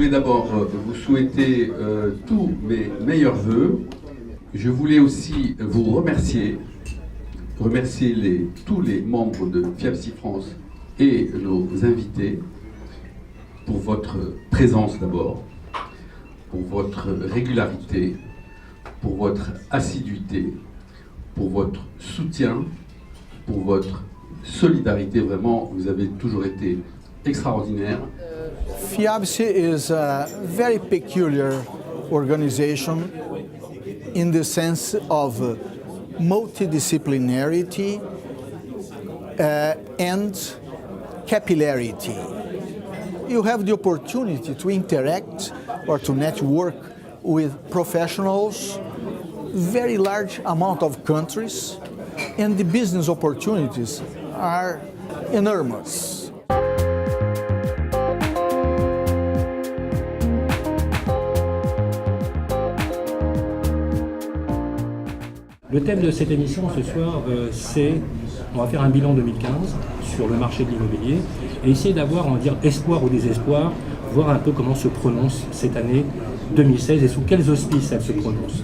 voulais d'abord vous souhaiter tous mes meilleurs vœux. Je voulais aussi vous remercier tous les membres de FIAPSI France et nos invités pour votre présence d'abord, pour votre régularité, pour votre assiduité, pour votre soutien, pour votre solidarité. Vraiment, vous avez toujours été extraordinaire. FIAPSI is a very peculiar organization in the sense of multidisciplinarity and capillarity. You have the opportunity to interact or to network with professionals, very large amount of countries, and the business opportunities are enormous. Le thème de cette émission ce soir, on va faire un bilan 2015 sur le marché de l'immobilier et essayer d'avoir, on va dire, espoir ou désespoir, voir un peu comment se prononce cette année 2016 et sous quels auspices elle se prononce.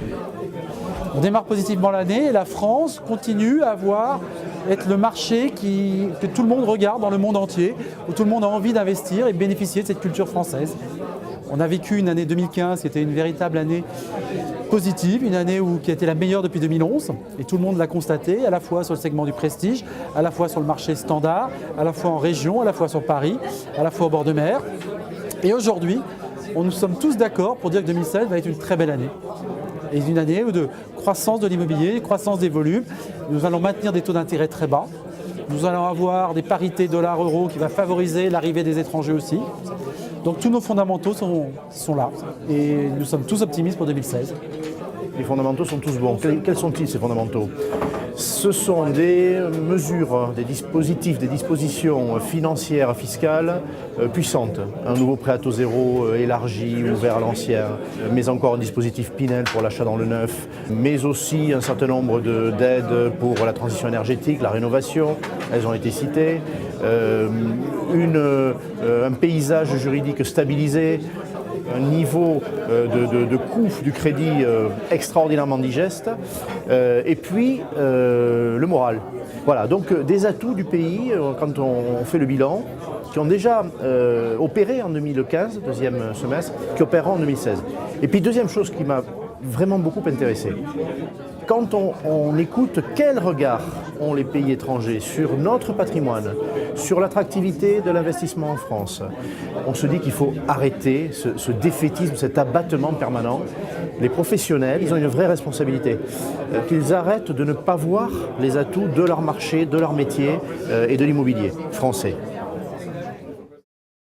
On démarre positivement l'année et la France continue à être le marché que tout le monde regarde dans le monde entier, où tout le monde a envie d'investir et de bénéficier de cette culture française. On a vécu une année 2015 qui était une véritable année positive, une année qui a été la meilleure depuis 2011 et tout le monde l'a constaté, à la fois sur le segment du prestige, à la fois sur le marché standard, à la fois en région, à la fois sur Paris, à la fois au bord de mer. Et aujourd'hui, nous sommes tous d'accord pour dire que 2016 va être une très belle année. Et une année de croissance de l'immobilier, croissance des volumes. Nous allons maintenir des taux d'intérêt très bas. Nous allons avoir des parités dollar-euro qui va favoriser l'arrivée des étrangers aussi. Donc tous nos fondamentaux sont là et nous sommes tous optimistes pour 2016. Les fondamentaux sont tous bons. Quels sont-ils ces fondamentaux? Ce sont des mesures, des dispositifs, des dispositions financières, fiscales puissantes. Un nouveau prêt à taux zéro élargi, ouvert à l'ancien, mais encore un dispositif Pinel pour l'achat dans le neuf, mais aussi un certain nombre d'aides pour la transition énergétique, la rénovation, elles ont été citées, un paysage juridique stabilisé, un niveau de coût du crédit extraordinairement digeste, et puis le moral. Voilà, donc des atouts du pays, quand on fait le bilan, qui ont déjà opéré en 2015, deuxième semestre, qui opéreront en 2016. Et puis deuxième chose qui m'a vraiment beaucoup intéressé, quand on écoute quel regard ont les pays étrangers sur notre patrimoine, sur l'attractivité de l'investissement en France, on se dit qu'il faut arrêter ce défaitisme, cet abattement permanent. Les professionnels, ils ont une vraie responsabilité, qu'ils arrêtent de ne pas voir les atouts de leur marché, de leur métier et de l'immobilier français.